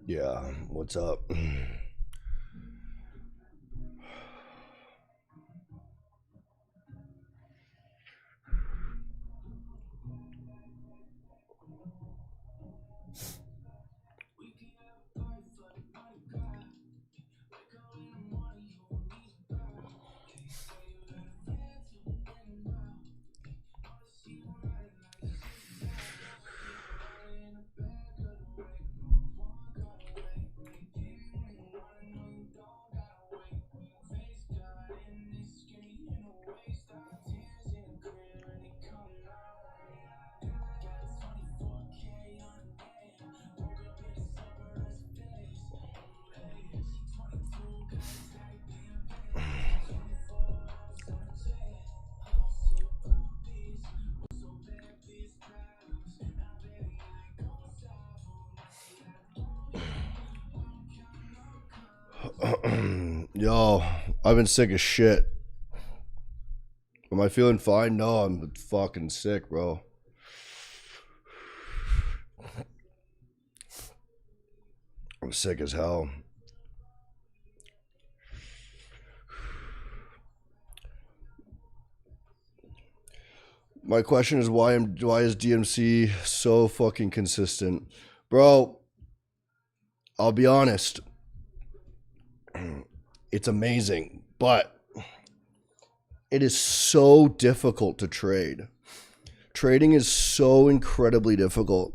Yeah, what's up? Yo, I've been sick as shit. Am I feeling fine? No, I'm fucking sick, bro. I'm sick as hell. My question is why is DMC so fucking consistent? Bro, I'll be honest. It's amazing, but it is so difficult to trade. Trading is so incredibly difficult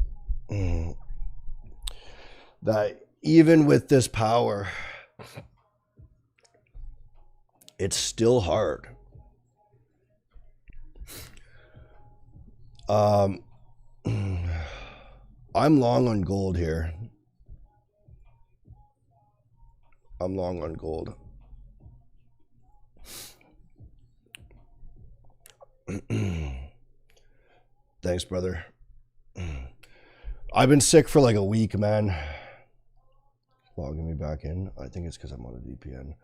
that even with this power, it's still hard. I'm long on gold here. I'm long on gold. Thanks, brother. I've been sick for like a week, man. Logging me back in. I think it's because I'm on a VPN.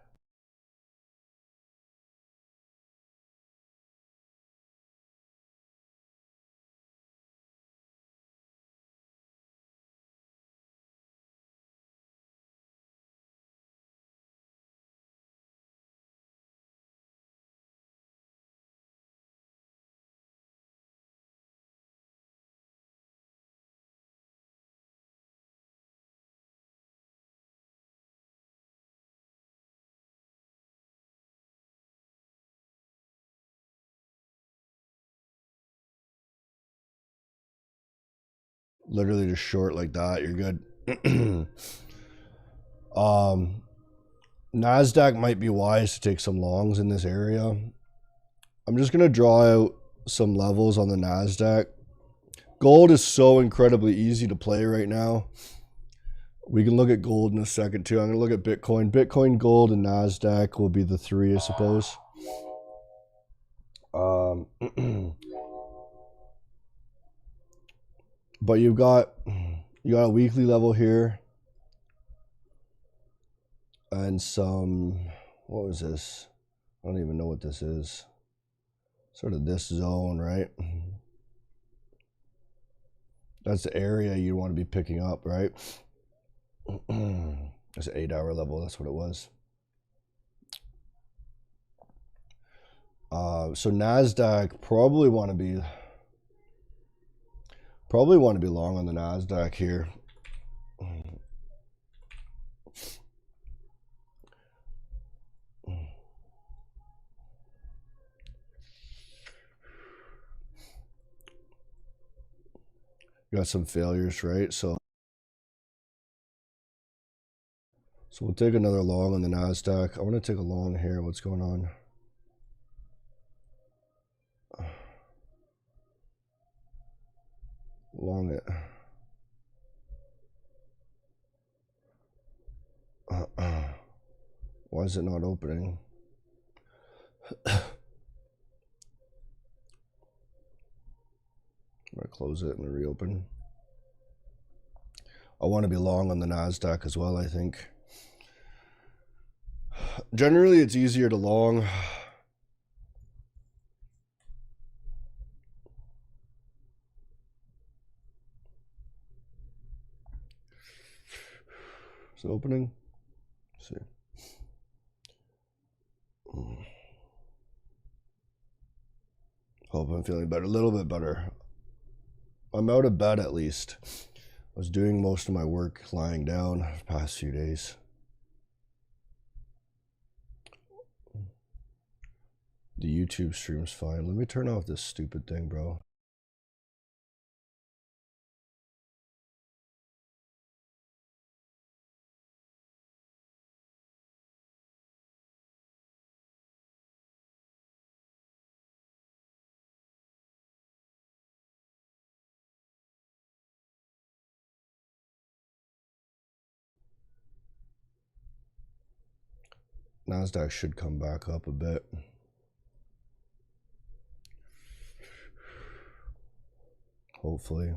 Literally just short like that. You're good. NASDAQ might be wise to take some longs in this area. I'm just going to draw out some levels on the NASDAQ. Gold is so incredibly easy to play right now. We can look at gold in a second too. I'm going to look at Bitcoin. Bitcoin, gold, and NASDAQ will be the three, I suppose. But you got a weekly level here. And some, what was this? I don't even know what this is. Sort of this zone, right? That's the area you want to be picking up, right? It's an 8-hour level. That's what it was. So NASDAQ probably want to be long on the NASDAQ here. Got some failures, right? So we'll take another long on the NASDAQ. I want to take a long here. What's going on? Long it. Why is it not opening? I'm going to close it and reopen. I want to be long on the NASDAQ as well, I think. Generally, it's easier to long. Is it opening? Let's see. Hope I'm feeling better. A little bit better. I'm out of bed at least. I was doing most of my work lying down the past few days. The YouTube stream's fine. Let me turn off this stupid thing, bro. NASDAQ should come back up a bit. Hopefully.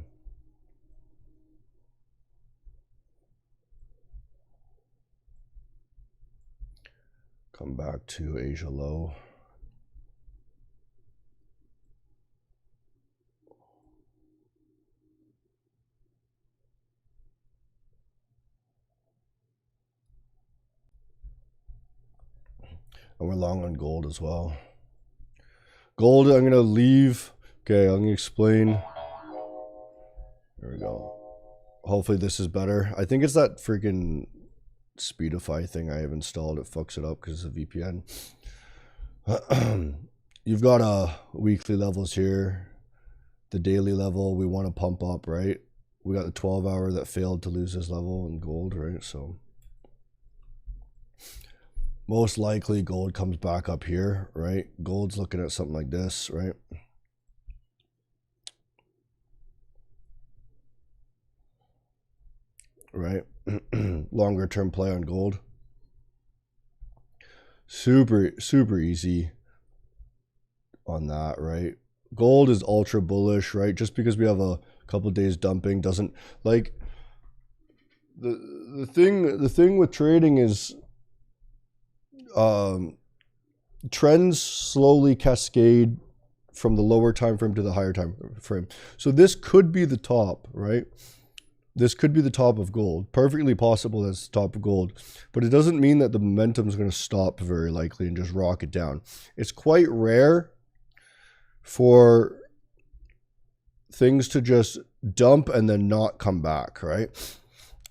Come back to Asia low. And we're long on gold as well. Gold, I'm going to leave. Okay, I'm going to explain. There we go. Hopefully this is better. I think it's that freaking Speedify thing I have installed. It fucks it up because of VPN. You've got weekly levels here. The daily level we want to pump up, right? We got the 12-hour that failed to lose this level in gold, right? So most likely gold comes back up here, right? Gold's looking at something like this, right? Right? Longer term play on gold. Super easy on that, right? Gold is ultra bullish, right? Just because we have a couple of days dumping doesn't, like, the thing with trading is trends slowly cascade from the lower time frame to the higher time frame. So this could be the top, right? This could be the top of gold. Perfectly possible that's the top of gold. But it doesn't mean that the momentum is going to stop very likely and just rocket down. It's quite rare for things to just dump and then not come back, right?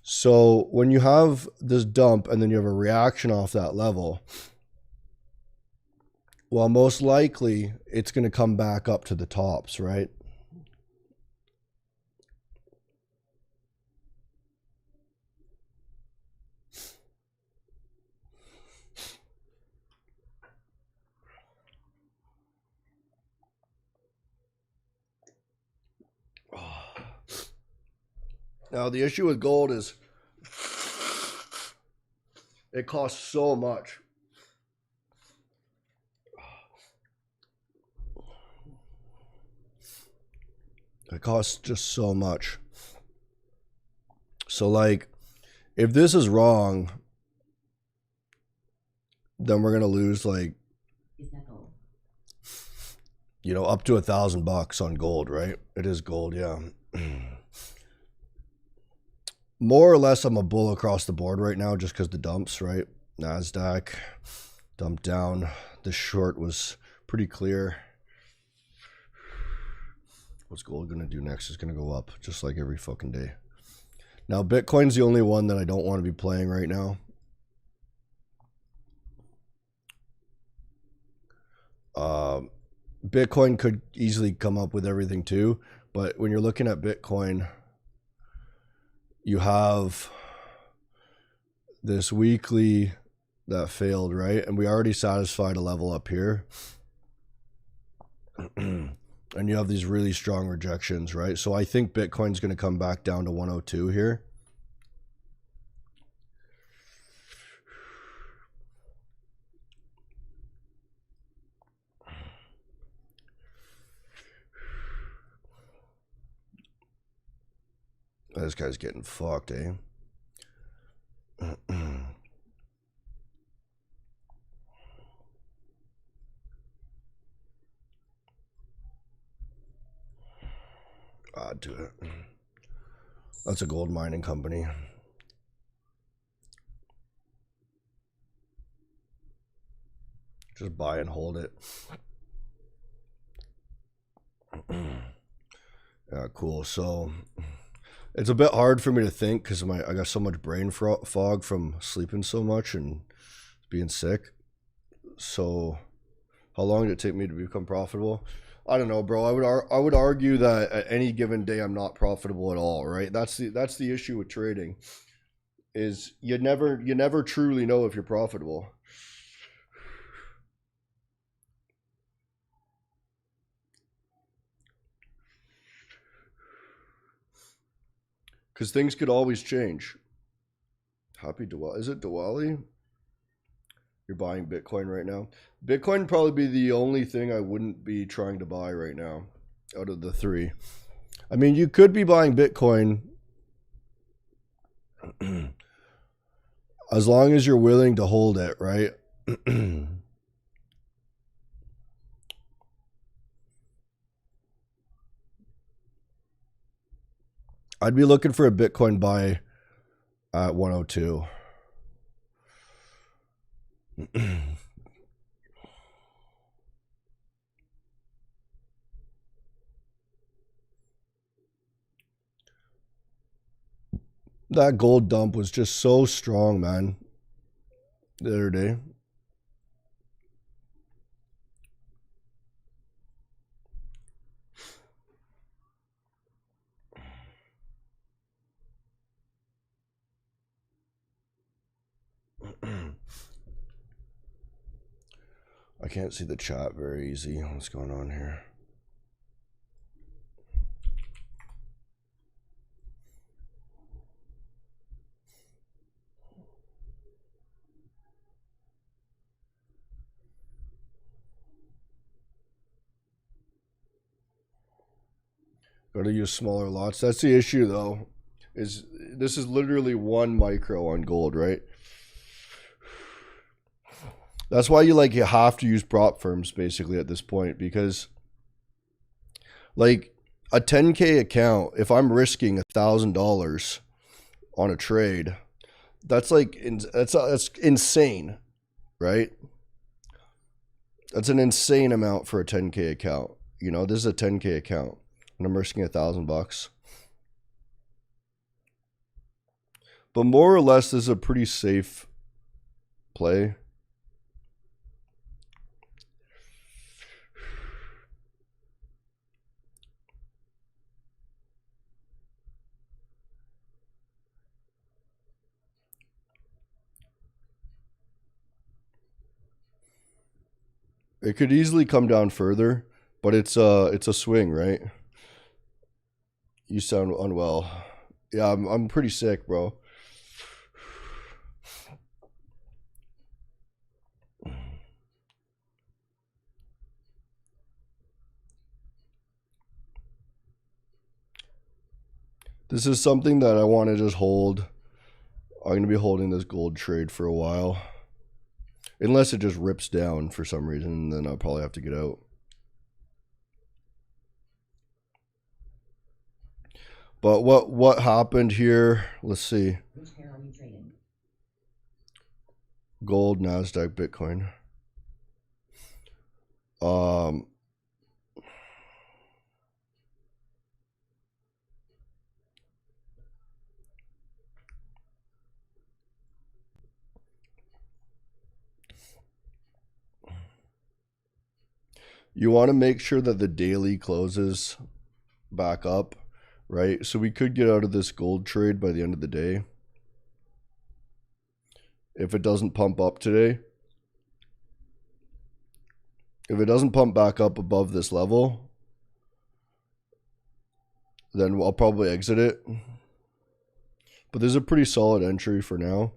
So when you have this dump and then you have a reaction off that level, well, most likely it's going to come back up to the tops, right? Now, the issue with gold is it costs so much. It costs just so much. So, like, if this is wrong, then we're going to lose, like, you know, up to $1,000 on gold, right? It is gold, yeah. More or less, I'm a bull across the board right now just because the dumps, right? NASDAQ dumped down. The short was pretty clear. What's gold going to do next is going to go up just like every fucking day. Now, Bitcoin's the only one that I don't want to be playing right now. Bitcoin could easily come up with everything too, but when you're looking at Bitcoin, you have this weekly that failed, right? And we already satisfied a level up here. And you have these really strong rejections, right? So I think Bitcoin's going to come back down to 102 here. This guy's getting fucked, eh? Odd to it. That's a gold mining company. Just buy and hold it. Yeah, cool. So it's a bit hard for me to think because I got so much brain fog from sleeping so much and being sick. So how long did it take me to become profitable? I don't know, bro. I would argue that at any given day I'm not profitable at all, right? That's the issue with trading. Is you never truly know if you're profitable. Because things could always change. Happy Diwali. Is it Diwali? You're buying Bitcoin right now. Bitcoin would probably be the only thing I wouldn't be trying to buy right now out of the three. I mean, you could be buying Bitcoin as long as you're willing to hold it, right? I'd be looking for a Bitcoin buy at 102. That gold dump was just so strong, man, the other day. I can't see the chat very easy. What's going on here? Got to use smaller lots. That's the issue, though. Is this is literally 1 micro on gold, right? That's why you have to use prop firms basically at this point, because like a 10K account, if I'm risking $1,000 on a trade, that's that's insane, right? That's an insane amount for a 10K account. You know, this is a 10K account, and I'm risking $1,000. But more or less, this is a pretty safe play. It could easily come down further, but it's a swing, right? You sound unwell. Yeah, I'm pretty sick, bro. This is something that I want to just hold. I'm going to be holding this gold trade for a while. Unless it just rips down for some reason, then I'll probably have to get out. But what happened here? Let's see. Which pair are you trading? Gold, NASDAQ, Bitcoin. You want to make sure that the daily closes back up, right? So we could get out of this gold trade by the end of the day. If it doesn't pump up today. If it doesn't pump back up above this level, then I'll probably exit it. But there's a pretty solid entry for now.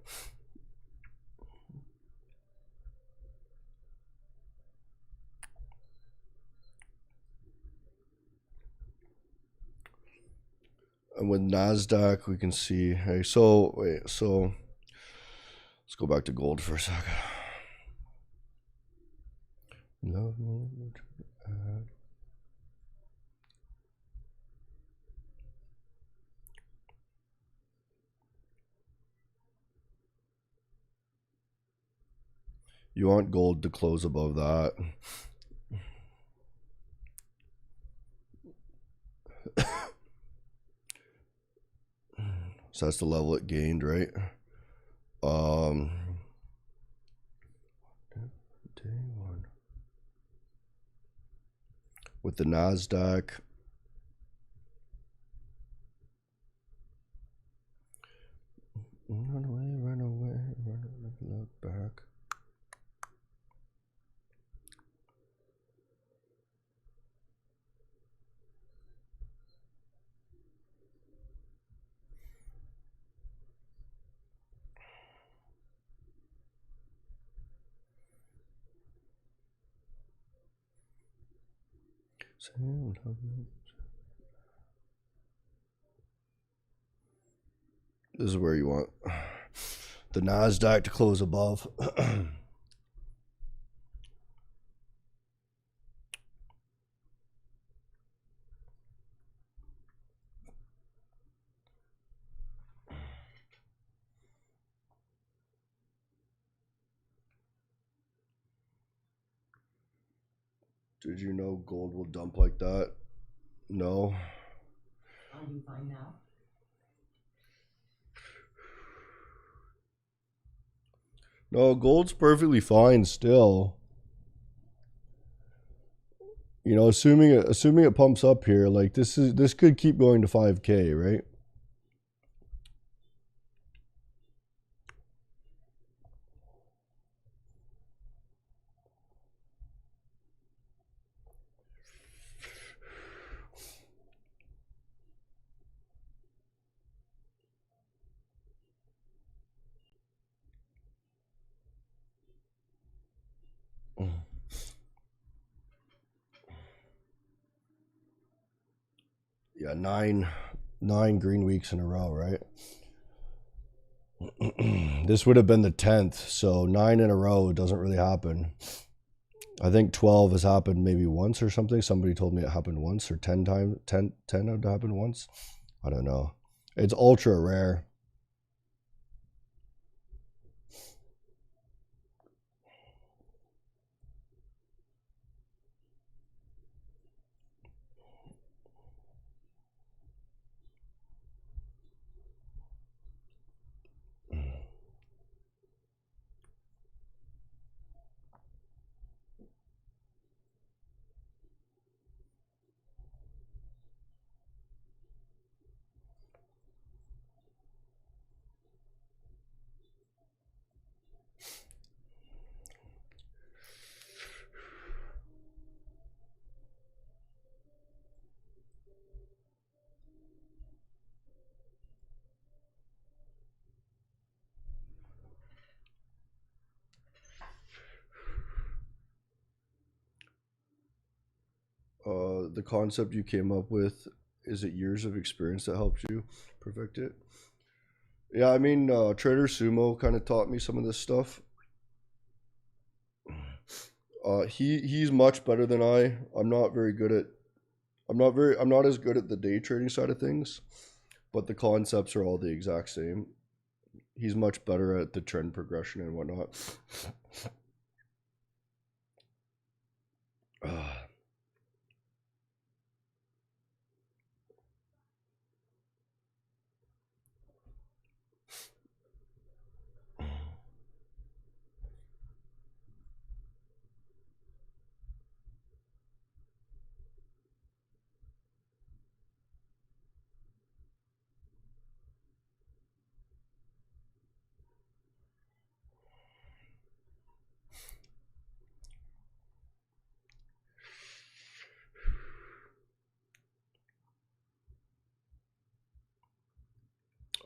And with NASDAQ, we can see, hey, so let's go back to gold for a second. You want gold to close above that. So that's the level it gained, right? Day one. With the NASDAQ. Run away, run away, look back. This is where you want the NASDAQ to close above. Did you know gold will dump like that? No. Are you fine now? No, gold's perfectly fine still. You know, assuming it pumps up here, like this could keep going to 5K, right? Yeah, nine green weeks in a row, right? This would have been the 10th, so 9 in a row doesn't really happen. I think 12 has happened maybe once or something. Somebody told me it happened once, or 10 times. 10 had happened once. I don't know. It's ultra rare. The concept you came up with, is it years of experience that helped you perfect it? Yeah, I mean, Trader Sumo kind of taught me some of this stuff. He's much better than I. I'm not very good at. I'm not as good at the day trading side of things, but the concepts are all the exact same. He's much better at the trend progression and whatnot.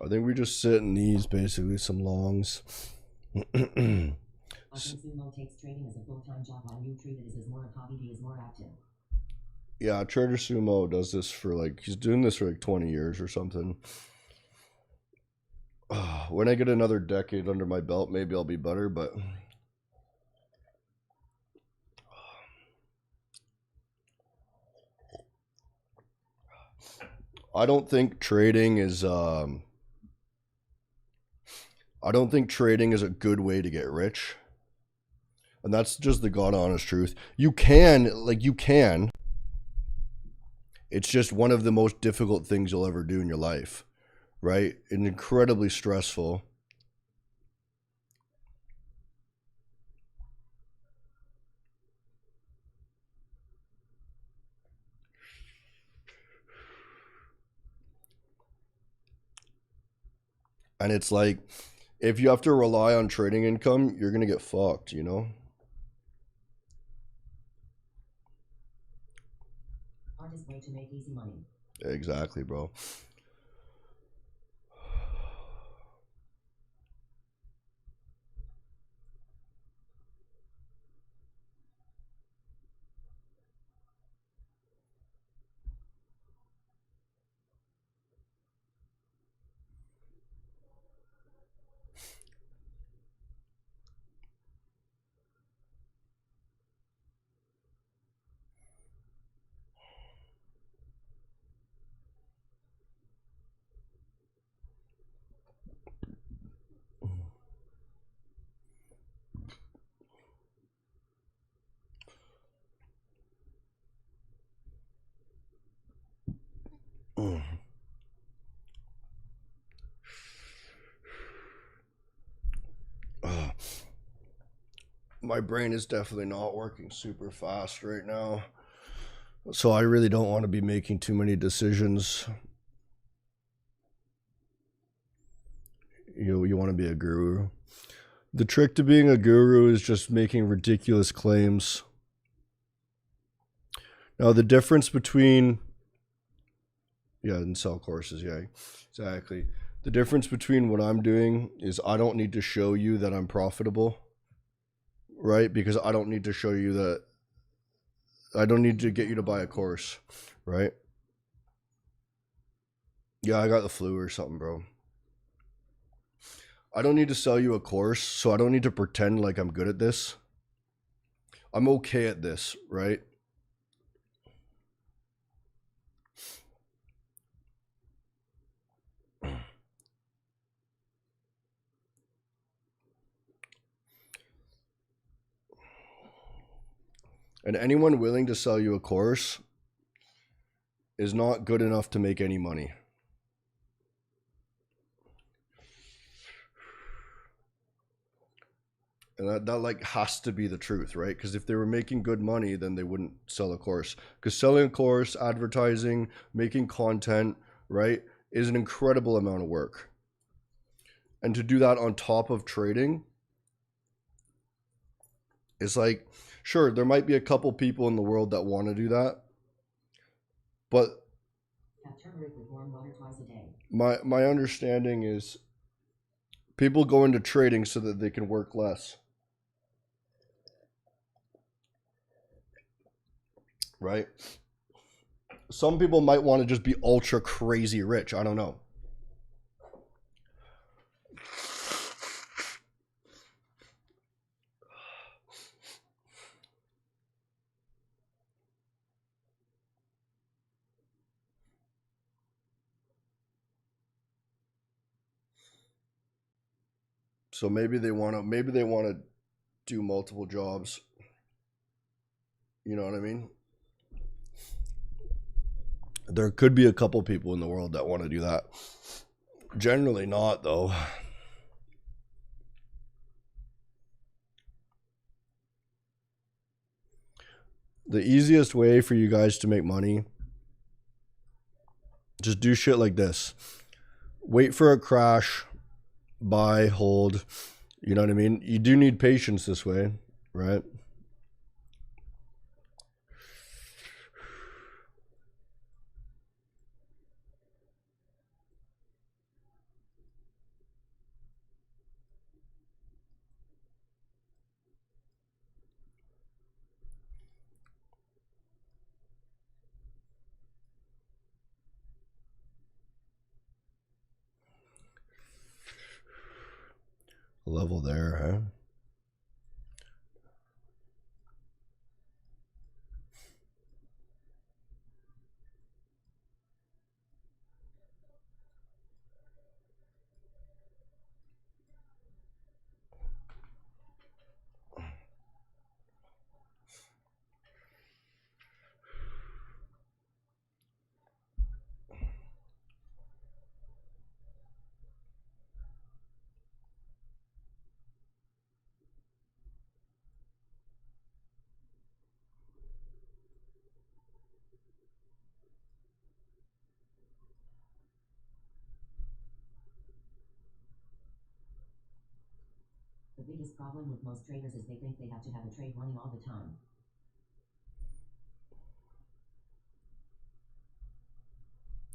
I think we just sit in these, basically, some longs. I think Sumo takes trading as a full-time job while you treat it as more of a hobby. He is more active. Yeah, Trader Sumo does this for he's doing this for 20 years or something. When I get another decade under my belt, maybe I'll be better, but I don't think trading is I don't think trading is a good way to get rich. And that's just the God honest truth. You can. It's just one of the most difficult things you'll ever do in your life, right? And incredibly stressful. And it's like, if you have to rely on trading income, you're going to get fucked, you know? Hardest way to make easy money. Exactly, bro. My brain is definitely not working super fast right now. So I really don't want to be making too many decisions. You want to be a guru. The trick to being a guru is just making ridiculous claims. Now the difference between and sell courses, yeah, exactly. The difference between what I'm doing is I don't need to show you that I'm profitable, right? Because I don't need to show you that. I don't need to get you to buy a course, right? Yeah, I got the flu or something, bro. I don't need to sell you a course, so I don't need to pretend like I'm good at this. I'm okay at this, right? And anyone willing to sell you a course is not good enough to make any money. And that like has to be the truth, right? Because if they were making good money, then they wouldn't sell a course. Because selling a course, advertising, making content, right, is an incredible amount of work. And to do that on top of trading is like, sure, there might be a couple people in the world that want to do that, but Have turmeric with warm water twice a day. my understanding is people go into trading so that they can work less. Right? Some people might want to just be ultra crazy rich. I don't know. So maybe they want to do multiple jobs. You know what I mean? There could be a couple people in the world that want to do that. Generally not, though. The easiest way for you guys to make money, just do shit like this. Wait for a crash, buy, hold. You know what I mean? You do need patience this way, right? Level there, huh? problem with most traders is they think they have to have a trade running all the time.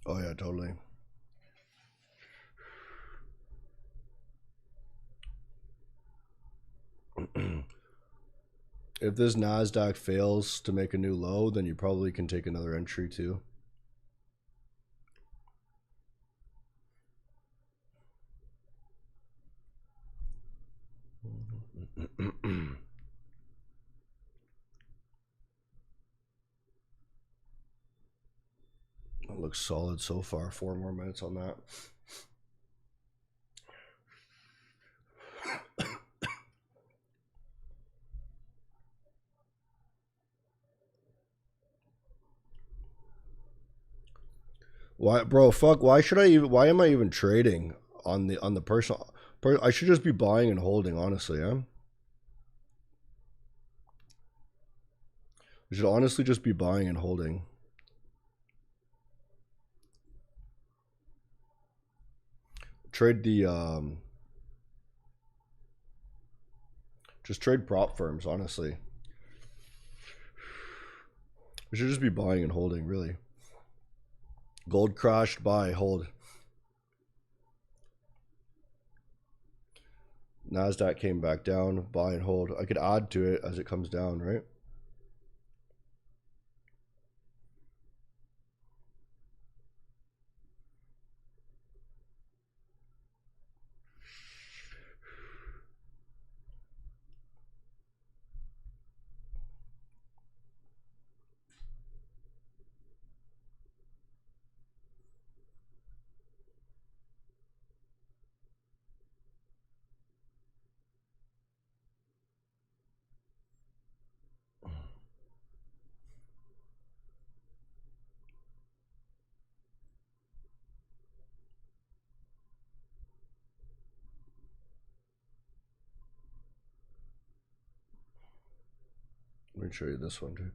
Oh yeah, totally. If this NASDAQ fails to make a new low, then you probably can take another entry too. It looks solid so far. 4 more minutes on that. Why, bro? Fuck. Why should I even? Why am I even trading on the personal? I should just be buying and holding. Honestly, I should honestly just be buying and holding. Trade the just trade prop firms. Honestly, we should just be buying and holding. Really. Gold crashed. Buy. Hold. NASDAQ came back down. Buy and hold. I could add to it as it comes down, right? Let me show you this one too.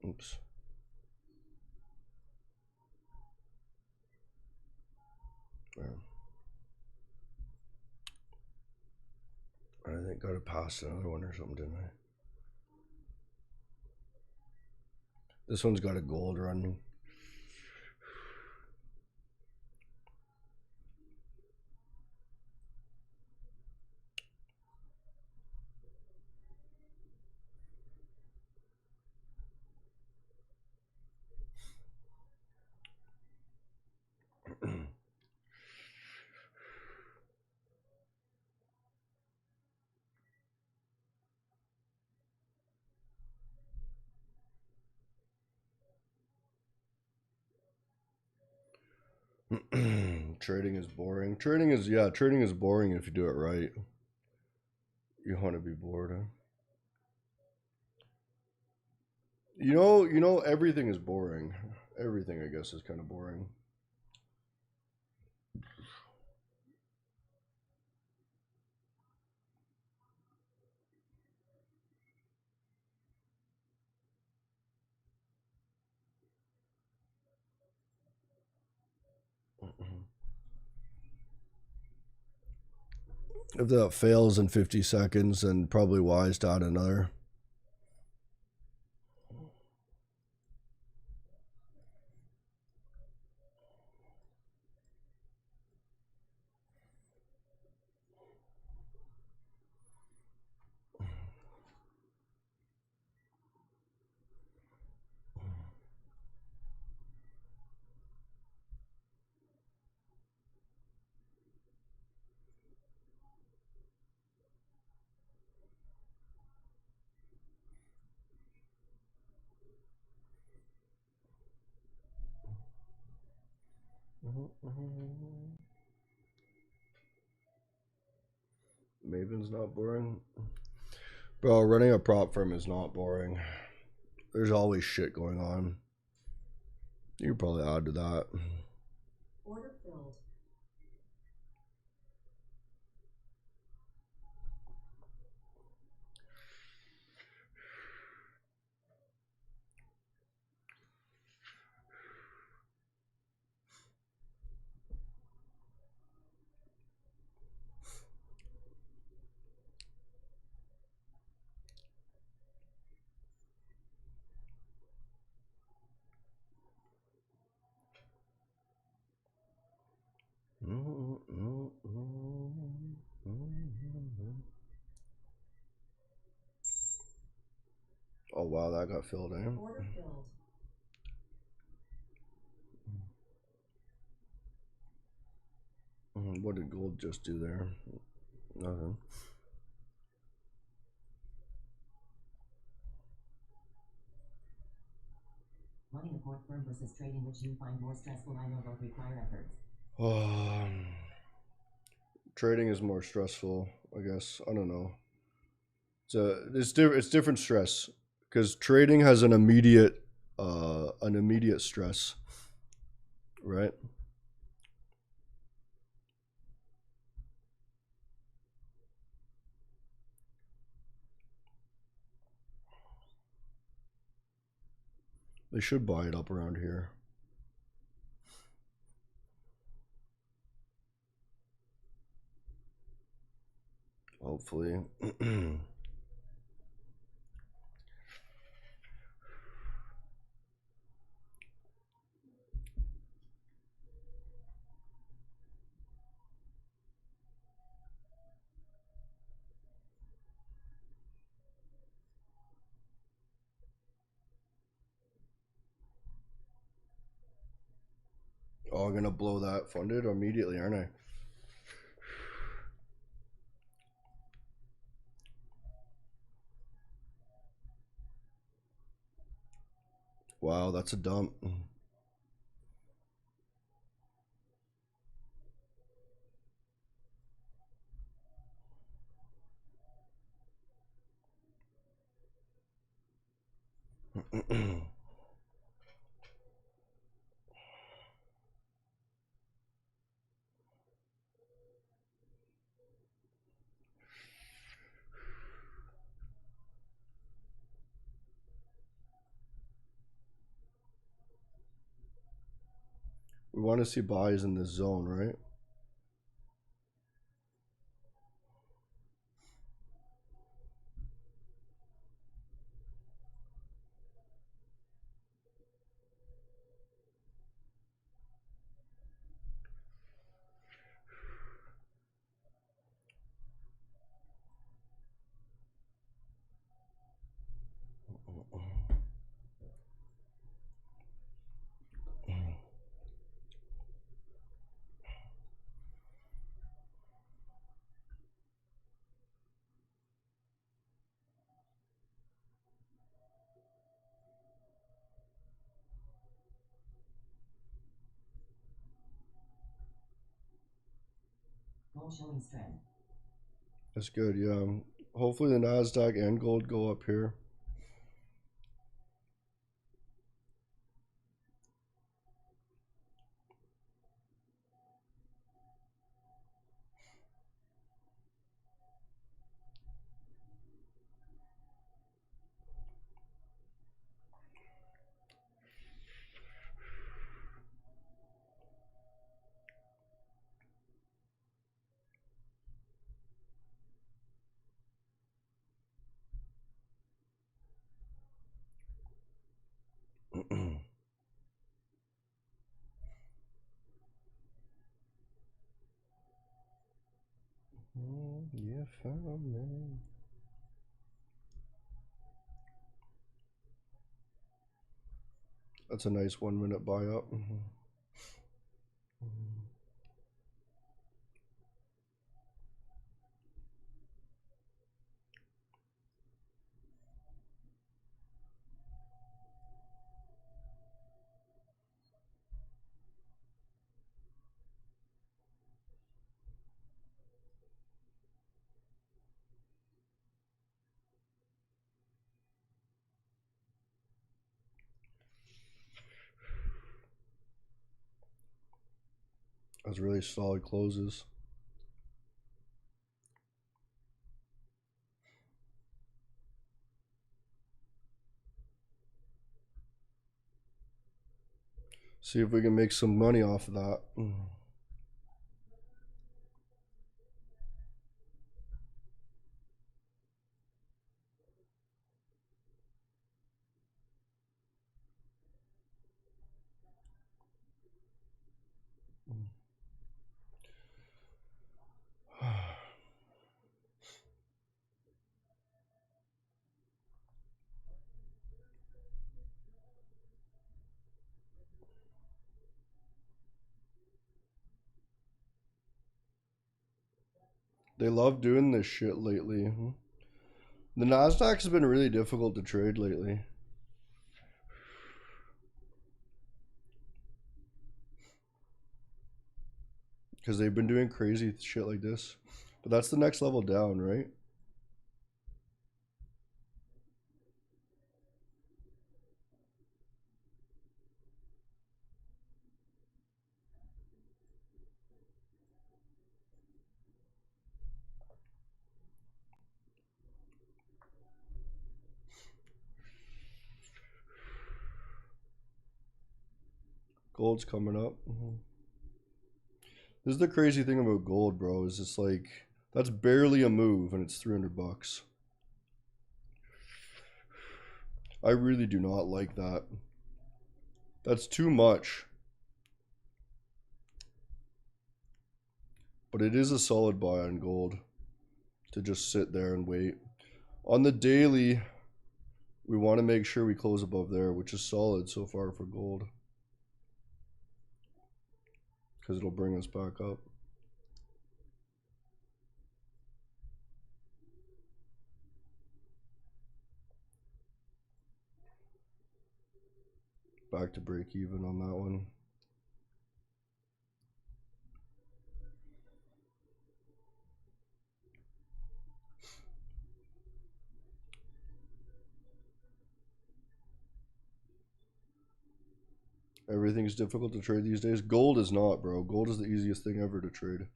Oops. There. I think got to pass another one or something, didn't I? This one's got a gold running. Trading is boring. Trading is boring if you do it right. You want to be bored, huh? You know, everything is boring. Everything, I guess, is kind of boring. If that fails in 50 seconds, then probably wise to add another. Maven's not boring. Bro, running a prop firm is not boring. There's always shit going on. You could probably add to that. Order filled. Oh wow, that got filled in. Order filled. What did gold just do there? Nothing. Running a port firm versus trading, which you find more stressful? I know both require efforts. Trading is more stressful, I guess. I don't know. It's different stress because trading has an immediate stress, right? They should buy it up around here. Hopefully. Oh, I'm gonna blow that funded immediately, aren't I? Wow, that's a dump. We want to see buys in this zone, right? Gold showing strength. That's good, yeah. Hopefully the NASDAQ and gold go up here. Yeah, found me. That's a nice 1 minute buy up. That's really solid closes. See if we can make some money off of that. They love doing this shit lately. The NASDAQ has been really difficult to trade lately. Because they've been doing crazy shit like this. But that's the next level down, right? Gold's coming up. This is the crazy thing about gold, bro. Is it's like that's barely a move, and it's $300. I really do not like that. That's too much. But it is a solid buy on gold to just sit there and wait. On the daily, we want to make sure we close above there, which is solid so far for gold. Because it'll bring us back up. Back to break even on that one. Everything's difficult to trade these days. Gold is not, bro. Gold is the easiest thing ever to trade.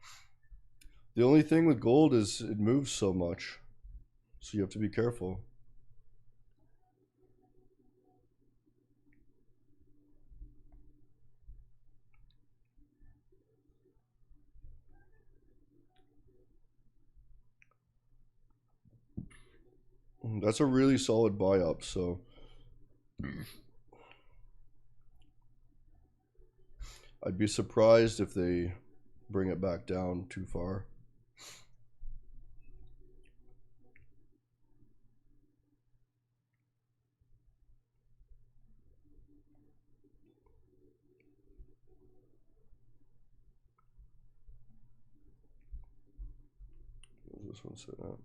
The only thing with gold is it moves so much. So you have to be careful. That's a really solid buy up, so I'd be surprised if they bring it back down too far. Where's this one sitting at?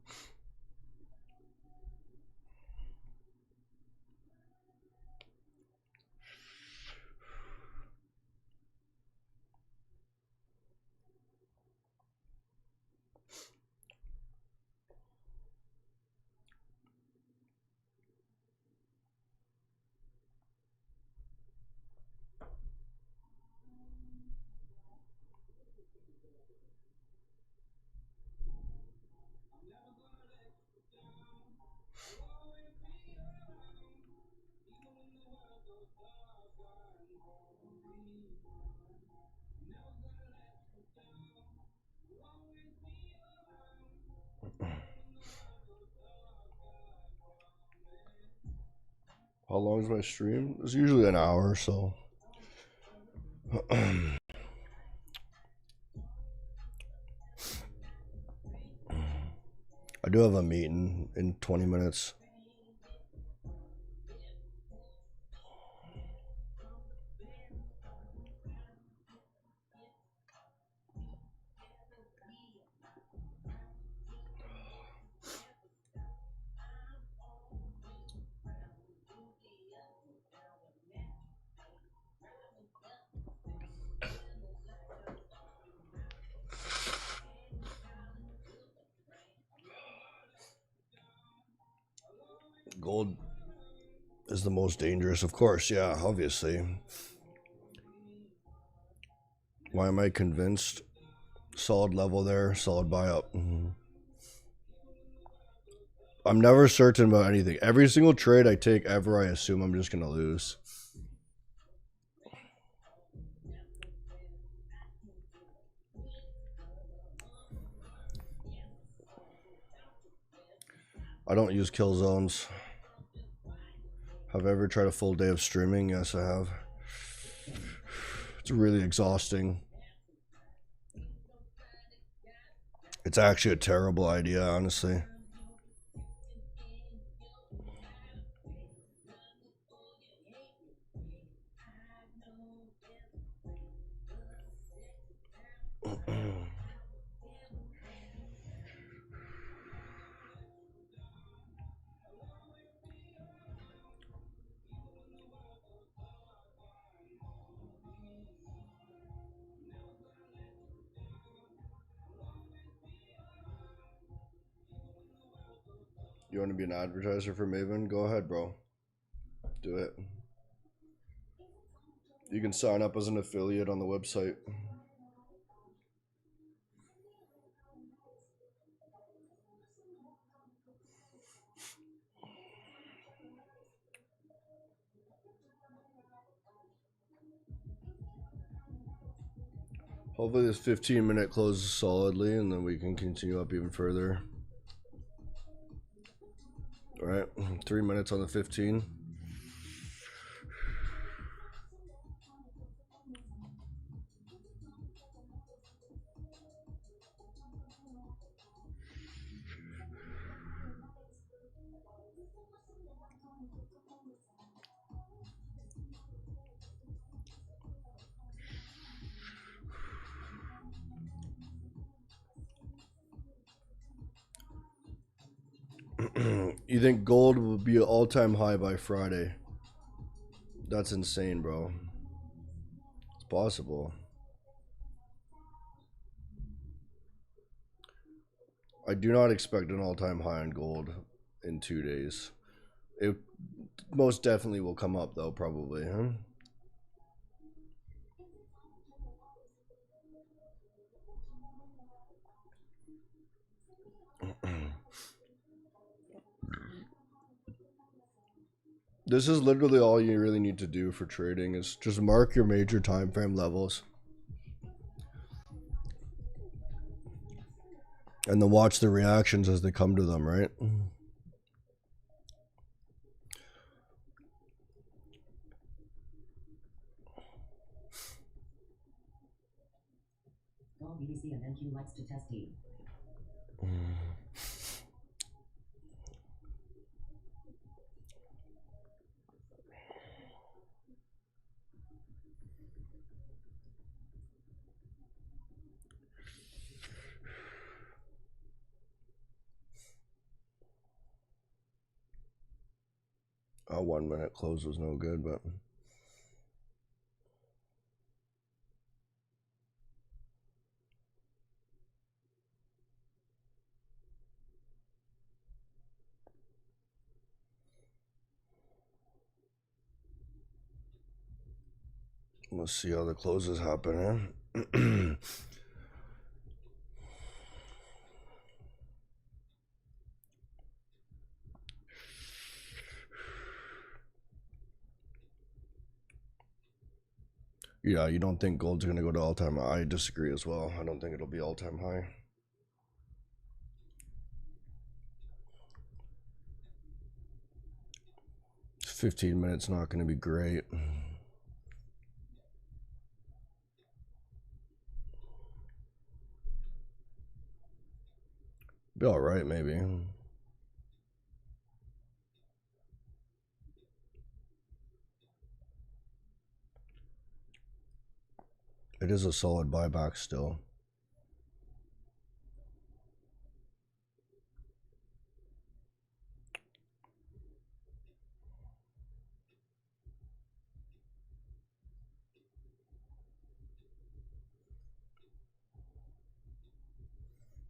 How long is my stream? It's usually an hour or so. I do have a meeting in 20 minutes. Gold is the most dangerous, of course. Yeah, obviously. Why am I convinced? Solid level there, solid buy up. I'm never certain about anything. Every single trade I take ever, I assume I'm just going to lose. I don't use kill zones. Have I ever tried a full day of streaming? Yes, I have. It's really exhausting. It's actually a terrible idea, honestly. You want to be an advertiser for Maven? Go ahead, bro. Do it. You can sign up as an affiliate on the website. Hopefully this 15-minute closes solidly and then we can continue up even further. All right, 3 minutes on the 15. You think gold will be an all-time high by Friday? That's insane, bro. It's possible. I do not expect an all-time high on gold in 2 days. It most definitely will come up though, probably, huh? This is literally all you really need to do for trading is just mark your major time frame levels. And then watch the reactions as they come to them, right? Call BBC and NQ likes to test you. A 1 minute close was no good, but let's see how the closes happen, eh? Yeah, you don't think gold's gonna go to all-time high? I disagree as well. I don't think it'll be all-time high. 15 minutes not gonna be great. Be all right, maybe. It is a solid buyback still.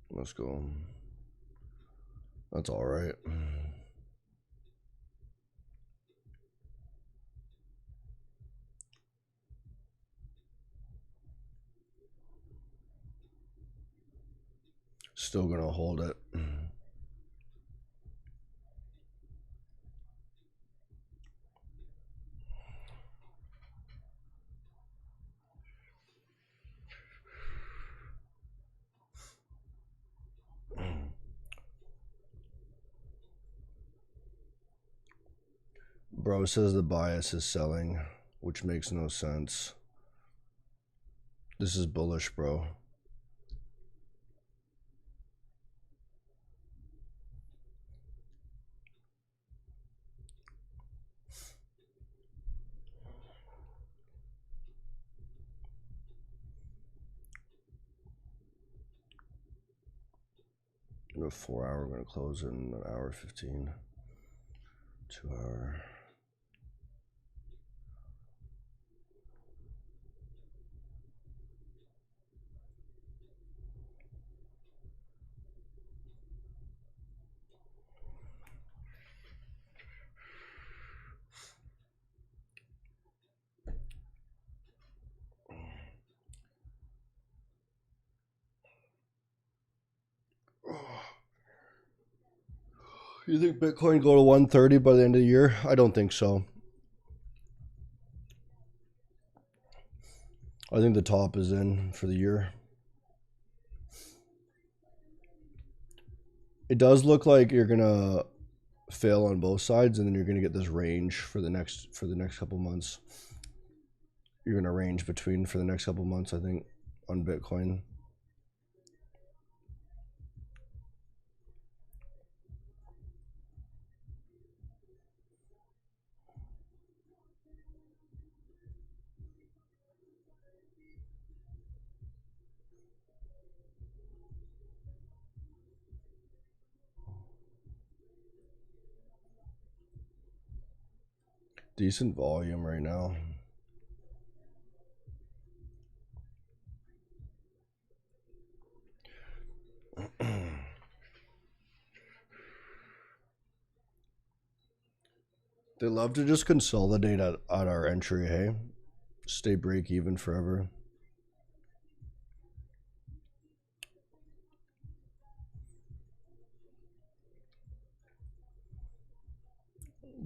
Let's go. That's all right. Still gonna hold it. Bro says the bias is selling, which makes no sense. This is bullish, bro. A 4 hour, we're gonna close in an hour 15. 2 hour. You think Bitcoin go to 130 by the end of the year? I don't think so. I think the top is in for the year. It does look like you're gonna fail on both sides, and then you're gonna get this range for the next couple months. You're gonna range between for the next couple months, I think, on Bitcoin. Decent volume right now. They love to just consolidate at our entry, hey? Stay break even forever.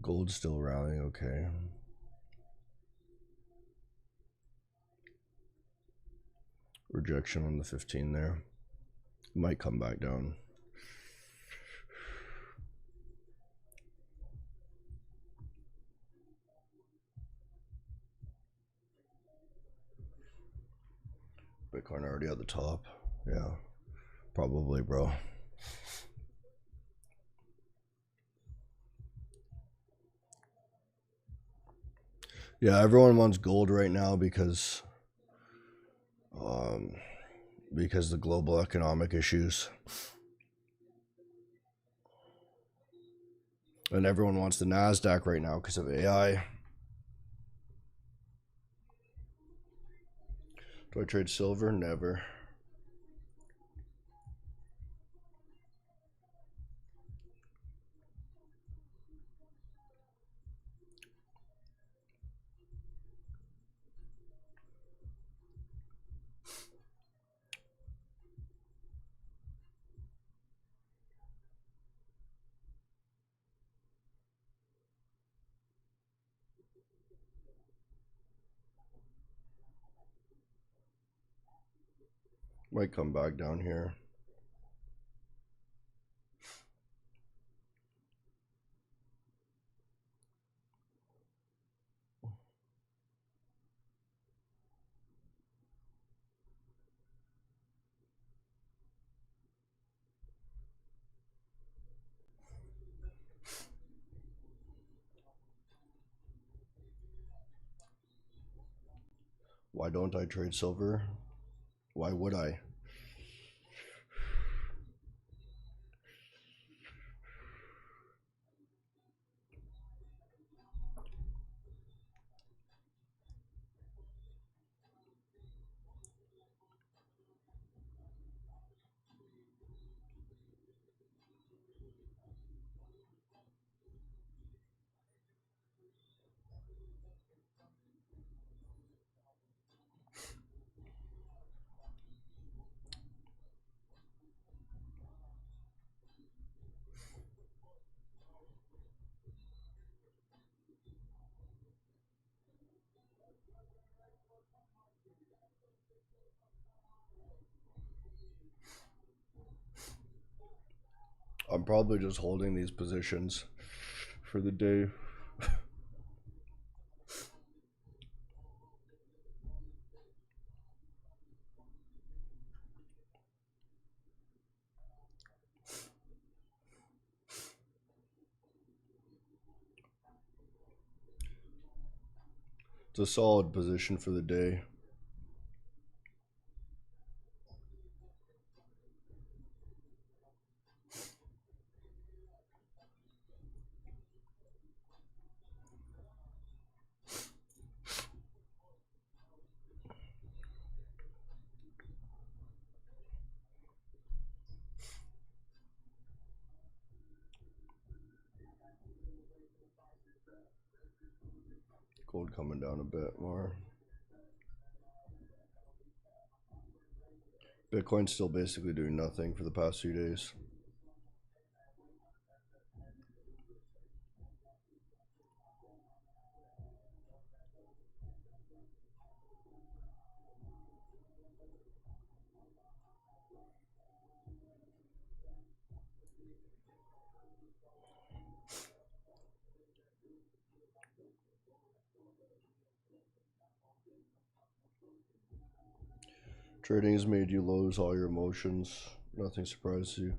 Gold's still rallying, okay. Rejection on the 15 there. Might come back down. Bitcoin already at the top. Yeah, probably, bro. Yeah, everyone wants gold right now because the global economic issues. And everyone wants the NASDAQ right now because of AI. Do I trade silver? Never. Might come back down here. Why don't I trade silver? Why would I? I'm probably just holding these positions for the day. It's a solid position for the day. Gold coming down a bit more. Bitcoin's still basically doing nothing for the past few days. Trading has made you lose all your emotions. Nothing surprises you.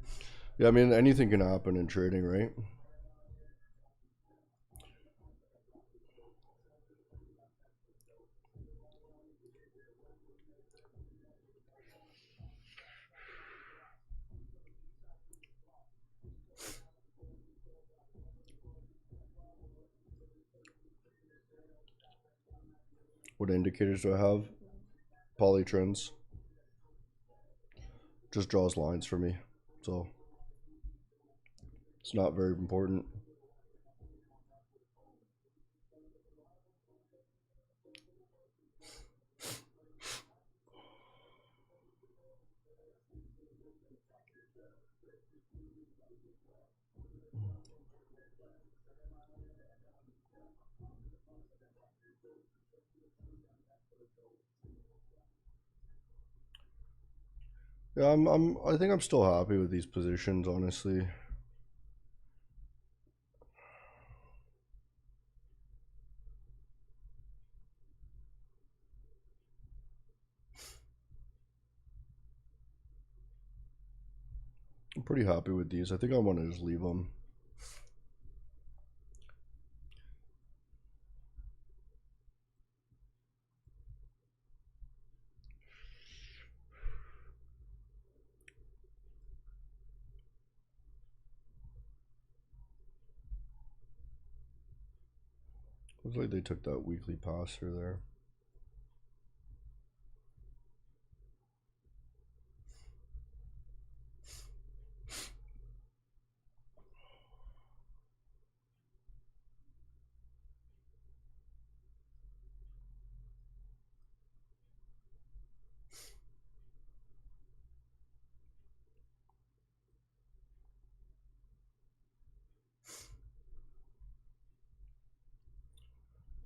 Yeah, I mean, anything can happen in trading, right? What indicators do I have? Poly trends. Just draws lines for me. So it's not very important. Yeah, I think I'm still happy with these positions, honestly. I'm pretty happy with these. I think I want to just leave them. Looks like they took that weekly pass through there.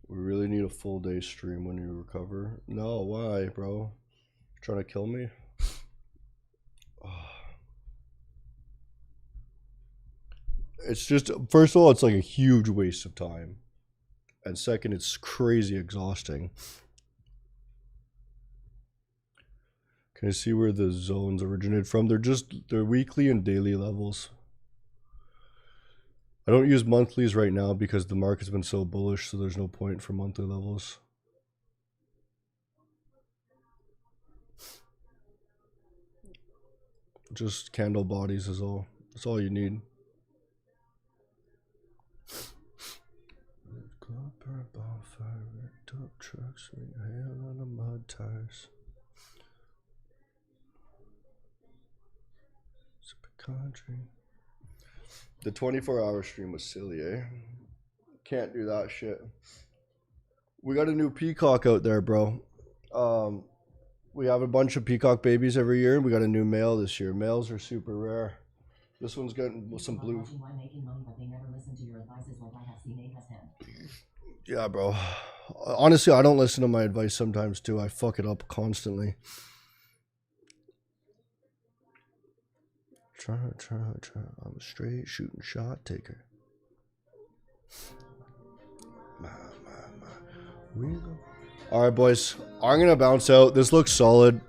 We really need a full day stream when you recover. No, why, bro? You're trying to kill me? It's just, first of all, it's like a huge waste of time. And second, it's crazy exhausting. Can I see where the zones originated from? They're weekly and daily levels. I don't use monthlies right now because the market's been so bullish, so there's no point for monthly levels. Just candle bodies is all. That's all you need. Trucks, hail on the mud tires. Country. The 24-hour stream was silly, eh? Can't do that shit. We got a new peacock out there, bro. We have a bunch of peacock babies every year. We got a new male this year. Males are super rare. This one's getting some blue. Yeah, bro. Honestly, I don't listen to my advice sometimes too. I fuck it up constantly. Try. I'm a straight shooting shot taker. All right, boys. I'm going to bounce out. This looks solid.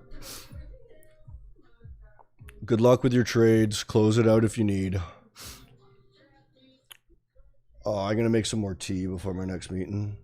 Good luck with your trades. Close it out if you need. I'm going to make some more tea before my next meeting.